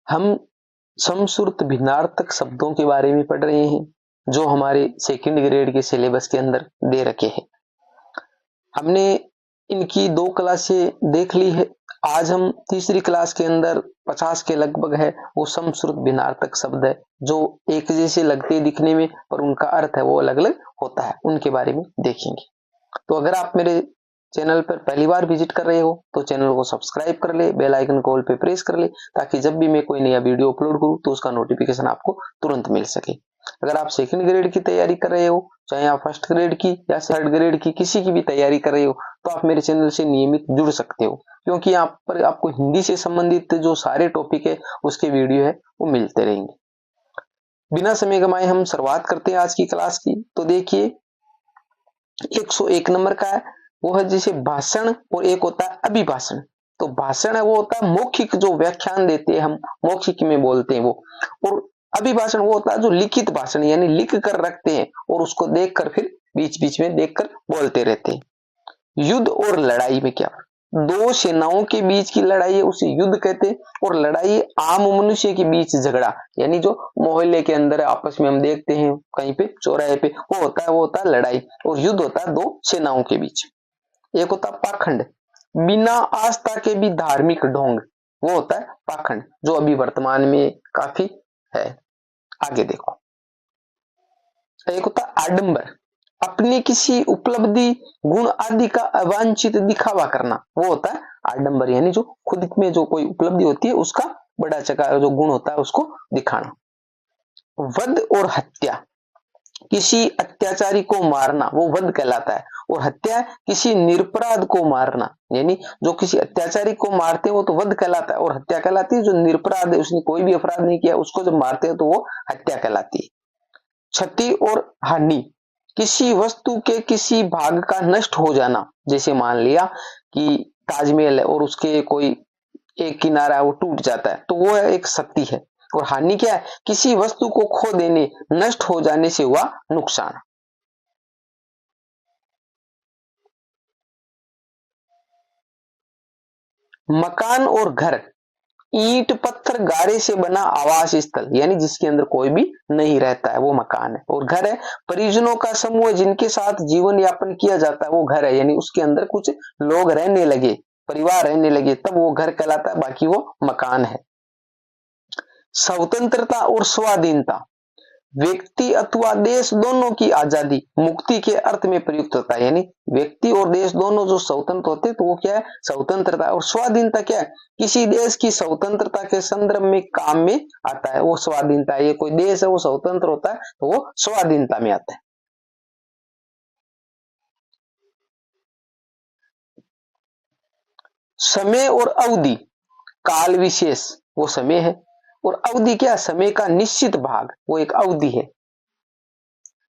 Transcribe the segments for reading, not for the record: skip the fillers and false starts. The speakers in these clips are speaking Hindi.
हम समश्रुत भिन्नार्थक शब्दों के बारे में पढ़ रहे हैं जो हमारे सेकंड ग्रेड के सिलेबस के अंदर दे रखे हैं। हमने इनकी 2 क्लासें देख ली है। आज हम तीसरी क्लास के अंदर 50 के लगभग है वो समश्रुत भिन्नार्थक शब्द है जो एक जैसे लगते दिखने में पर उनका अर्थ है वो अलग अलग होता है, उनके बारे में देखेंगे। तो अगर आप मेरे चैनल पर पहली बार विजिट कर रहे हो तो चैनल को सब्सक्राइब कर ले, बेल आइकन को ऑल पे प्रेस कर ले ताकि जब भी मैं कोई नया वीडियो अपलोड करूं तो उसका नोटिफिकेशन आपको तुरंत मिल सके। अगर आप सेकंड ग्रेड की तैयारी कर रहे हो, चाहे आप फर्स्ट ग्रेड की या थर्ड ग्रेड की किसी की भी तैयारी कर रहे हो, तो आप मेरे चैनल से नियमित जुड़ सकते हो क्योंकि यहाँ पर आपको हिंदी से संबंधित जो सारे टॉपिक है उसके वीडियो है वो मिलते रहेंगे। बिना समय गंवाए हम शुरुआत करते हैं आज की क्लास की। तो देखिए 101 नंबर का है, वो है जैसे भाषण और एक होता है अभिभाषण। तो भाषण है वो होता है मौखिक जो व्याख्यान देते हैं हम मौखिक में बोलते हैं वो, और अभिभाषण वो होता है जो लिखित भाषण यानी लिख कर रखते हैं और उसको देखकर फिर बीच बीच में देखकर बोलते रहते हैं। युद्ध और लड़ाई में क्या, 2 सेनाओं के बीच की लड़ाई है उसे युद्ध कहते हैं, और लड़ाई आम मनुष्य के बीच झगड़ा यानी जो मोहल्ले के अंदर आपस में हम देखते हैं कहीं पे चौराहे पे वो होता है लड़ाई, और युद्ध होता है 2 सेनाओं के बीच। एक होता है पाखंड, बिना आस्था के भी धार्मिक ढोंग, वो होता है पाखंड जो अभी वर्तमान में काफी है। आगे देखो, एक होता है आडंबर, अपनी किसी उपलब्धि गुण आदि का अवांछित दिखावा करना, वो होता है आडंबर यानी जो खुद में जो कोई उपलब्धि होती है उसका बड़ा चका जो गुण होता है उसको दिखाना। वध और हत्या, किसी अत्याचारी को मारना वो वध कहलाता है, और हत्या किसी निरपराध को मारना यानी जो किसी अत्याचारी को मारते हैं वो तो वध कहलाता है, और हत्या कहलाती है जो निरपराध है उसने कोई भी अपराध नहीं किया उसको जब मारते हैं तो वो हत्या कहलाती है। क्षति और हानि, किसी वस्तु के किसी भाग का नष्ट हो जाना, जैसे मान लिया कि ताजमहल है और उसके कोई एक किनारा वो टूट जाता है तो वो एक क्षति है। और हानि क्या है, किसी वस्तु को खो देने नष्ट हो जाने से हुआ नुकसान। मकान और घर, ईंट पत्थर गारे से बना आवास स्थल यानी जिसके अंदर कोई भी नहीं रहता है वो मकान है, और घर है परिजनों का समूह जिनके साथ जीवन यापन किया जाता है वो घर है यानी उसके अंदर कुछ लोग रहने लगे परिवार रहने लगे तब वो घर कहलाता है, बाकी वो मकान है। स्वतंत्रता और स्वाधीनता, व्यक्ति अथवा देश दोनों की आजादी मुक्ति के अर्थ में प्रयुक्त होता है यानी व्यक्ति और देश दोनों जो स्वतंत्र होते हैं तो वो क्या है स्वतंत्रता, और स्वाधीनता क्या है किसी देश की स्वतंत्रता के संदर्भ में काम में आता है वो स्वाधीनता है। ये कोई देश है वो स्वतंत्र होता है तो वो स्वाधीनता में आता है। समय और अवधि, काल विशेष वो समय है, और अवधि क्या, समय का निश्चित भाग वो एक अवधि है।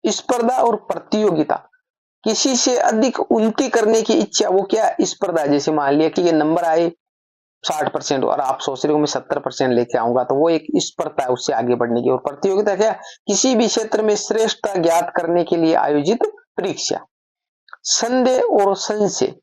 स्पर्धा और प्रतियोगिता, किसी से अधिक उन्नति करने की इच्छा वो क्या स्पर्धा, जैसे मान लिया कि ये नंबर आए 60% और आप सोच रहे हो मैं 70% लेके आऊंगा तो वो एक स्पर्धा है उससे आगे बढ़ने की। और प्रतियोगिता क्या, किसी भी क्षेत्र में श्रेष्ठता ज्ञात करने के लिए आयोजित परीक्षा। संदेह और संशय,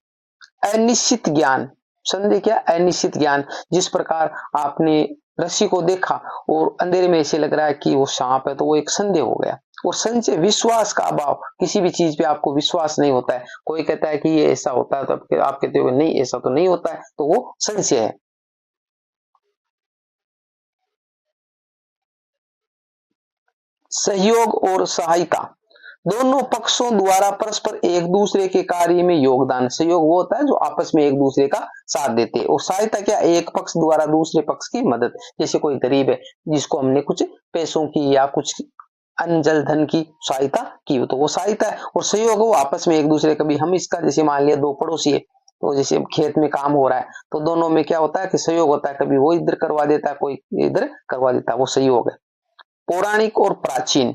अनिश्चित ज्ञान, संदेह क्या अनिश्चित ज्ञान, जिस प्रकार आपने रस्सी को देखा और अंधेरे में ऐसे लग रहा है कि वो सांप है तो वो एक संदेह हो गया। और संशय विश्वास का अभाव, किसी भी चीज पे आपको विश्वास नहीं होता है, कोई कहता है कि ये ऐसा होता है तो आप कहते हो नहीं ऐसा तो नहीं होता है तो वो संशय है। सहयोग और सहायता, दोनों पक्षों द्वारा परस्पर एक दूसरे के कार्य में योगदान। सहयोग वो होता है जो आपस में एक दूसरे का साथ देते हैं, और सहायता क्या, एक पक्ष द्वारा दूसरे पक्ष की मदद, जैसे कोई गरीब है जिसको हमने कुछ पैसों की या कुछ अन्न जल धन की सहायता की तो वो सहायता है। और सहयोग वो आपस में एक दूसरे का भी, हम इसका जैसे मान लिया 2 पड़ोसी है तो जैसे खेत में काम हो रहा है तो दोनों में क्या होता है कि सहयोग होता है, कभी वो इधर करवा देता है कोई इधर करवा देता है, वो सहयोग है। पौराणिक और प्राचीन,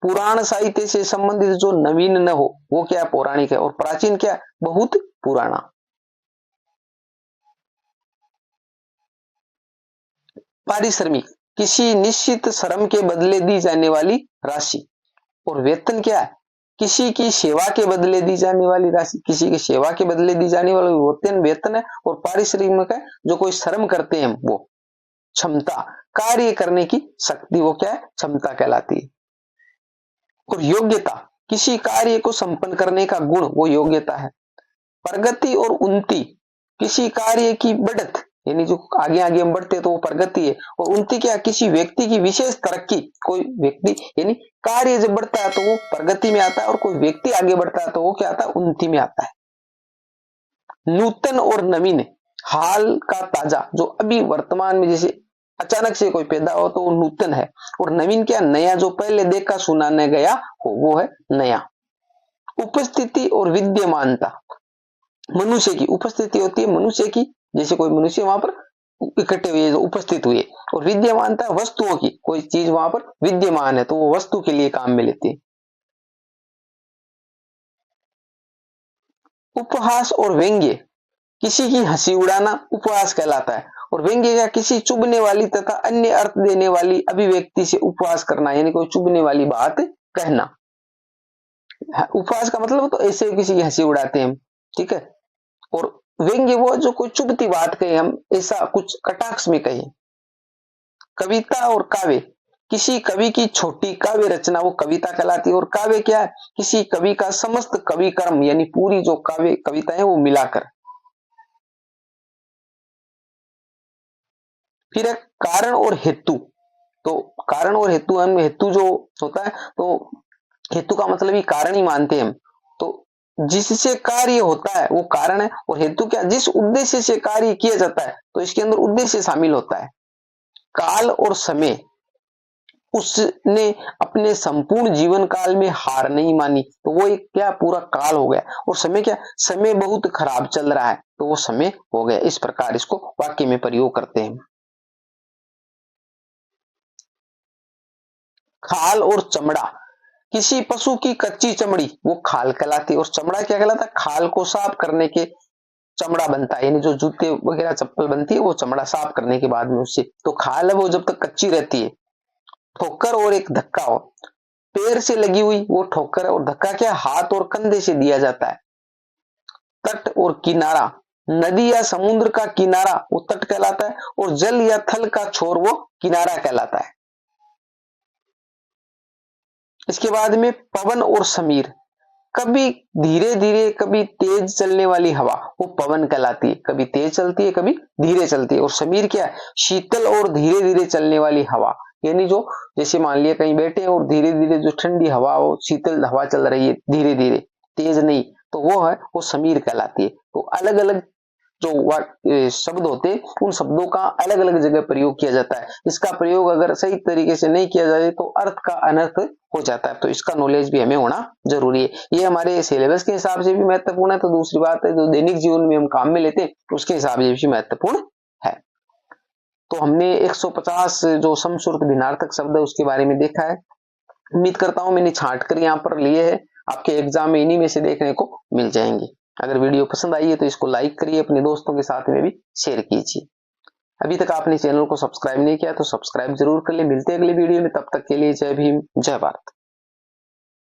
पुराण साहित्य से संबंधित जो नवीन न हो वो क्या पौराणिक है, और प्राचीन क्या बहुत पुराना। पारिश्रमिक, किसी निश्चित श्रम के बदले दी जाने वाली राशि। और वेतन क्या है, किसी की सेवा के बदले दी जाने वाली राशि, किसी की सेवा के बदले दी जाने वाली वेतन वेतन है। और पारिश्रमिक है जो कोई श्रम करते हैं वो। क्षमता, कार्य करने की शक्ति, वो क्या है, क्षमता कहलाती है। और योग्यता, किसी कार्य को संपन्न करने का गुण, वो योग्यता है। प्रगति और उन्नति, किसी कार्य की बढ़त, यानी जो आगे आगे हम बढ़ते हैं तो वो प्रगति है। और उन्नति क्या, किसी व्यक्ति की विशेष तरक्की, कोई व्यक्ति यानी कार्य जब बढ़ता है तो वो प्रगति में आता है, और कोई व्यक्ति आगे बढ़ता है तो वो क्या आता है, उन्नति में आता है। नूतन और नवीन, हाल का ताजा, जो अभी वर्तमान में जैसे अचानक से कोई पैदा हो तो वो नूतन है। और नवीन क्या, नया, जो पहले देखा सुना न गया हो, वो है नया। उपस्थिति और विद्यमानता, मनुष्य की उपस्थिति होती है मनुष्य की, जैसे कोई मनुष्य वहां पर इकट्ठे हुए, जो उपस्थित हुए। और विद्यमानता वस्तुओं की, कोई चीज वहां पर विद्यमान है तो वो वस्तु के लिए काम में लेती है। उपहास और व्यंग्य, किसी की हंसी उड़ाना उपहास कहलाता है। और व्यंग्य क्या, किसी चुभने वाली तथा अन्य अर्थ देने वाली अभिव्यक्ति से उपहास करना, यानी कोई चुभने वाली बात कहना। उपहास का मतलब तो ऐसे किसी की हंसी उड़ाते हैं हम, ठीक है। और व्यंग्य वो जो कोई चुभती बात कहे, हम ऐसा कुछ कटाक्ष में कहे। कविता और काव्य, किसी कवि की छोटी काव्य रचना, वो कविता कहलाती है। और काव्य क्या है, किसी कवि का समस्त कवि कर्म, यानी पूरी जो काव्य कविता है वो मिलाकर। फिर है कारण और हेतु, तो कारण और हेतु, हम हेतु जो होता है तो हेतु का मतलब ही कारण ही मानते हैं हम। तो जिससे कार्य होता है वो कारण है। और हेतु क्या, जिस उद्देश्य से कार्य किया जाता है तो इसके अंदर उद्देश्य शामिल होता है। काल और समय, उसने अपने संपूर्ण जीवन काल में हार नहीं मानी, तो वो एक क्या, पूरा काल हो गया। और समय क्या, समय बहुत खराब चल रहा है तो वो समय हो गया। इस प्रकार इसको वाक्य में प्रयोग करते हैं। खाल और चमड़ा, किसी पशु की कच्ची चमड़ी, वो खाल कहलाती है। और चमड़ा क्या कहलाता है, खाल को साफ करने के चमड़ा बनता है, यानी जो जूते वगैरह चप्पल बनती है वो चमड़ा साफ करने के बाद में उससे, तो खाल है वो जब तक कच्ची रहती है। ठोकर और एक धक्का हो, पैर से लगी हुई वो ठोकर है। और धक्का क्या, हाथ और कंधे से दिया जाता है। तट और किनारा, नदी या समुद्र का किनारा वो तट कहलाता है। और जल या थल का छोर वो किनारा कहलाता है। इसके बाद में पवन और समीर, कभी धीरे धीरे कभी तेज चलने वाली हवा, वो पवन कहलाती है। कभी तेज चलती है कभी धीरे चलती है। और समीर क्या है, शीतल और धीरे धीरे चलने वाली हवा, यानी जो जैसे मान लिया कहीं बैठे हैं और धीरे धीरे जो ठंडी हवा, वो शीतल हवा चल रही है धीरे धीरे, तेज नहीं, तो वो है, वो समीर कहलाती है। तो अलग अलग जो शब्द होते हैं उन शब्दों का अलग अलग जगह प्रयोग किया जाता है। इसका प्रयोग अगर सही तरीके से नहीं किया जाए तो अर्थ का अनर्थ हो जाता है। तो इसका नॉलेज भी हमें होना जरूरी है। ये हमारे सिलेबस के हिसाब से भी महत्वपूर्ण है। तो दूसरी बात है, जो दैनिक जीवन में हम काम में लेते हैं उसके हिसाब से भी महत्वपूर्ण है। तो हमने 150 जो समश्रुत भिन्नार्थक शब्द है उसके बारे में देखा है। उम्मीद करता हूं मैंने छांट कर यहाँ पर लिए है, आपके एग्जाम में इन्हीं में से देखने को मिल जाएंगे। अगर वीडियो पसंद आई है तो इसको लाइक करिए, अपने दोस्तों के साथ में भी शेयर कीजिए। अभी तक आपने चैनल को सब्सक्राइब नहीं किया तो सब्सक्राइब जरूर कर ले। मिलते हैं अगले वीडियो में, तब तक के लिए जय भीम, जय भारत।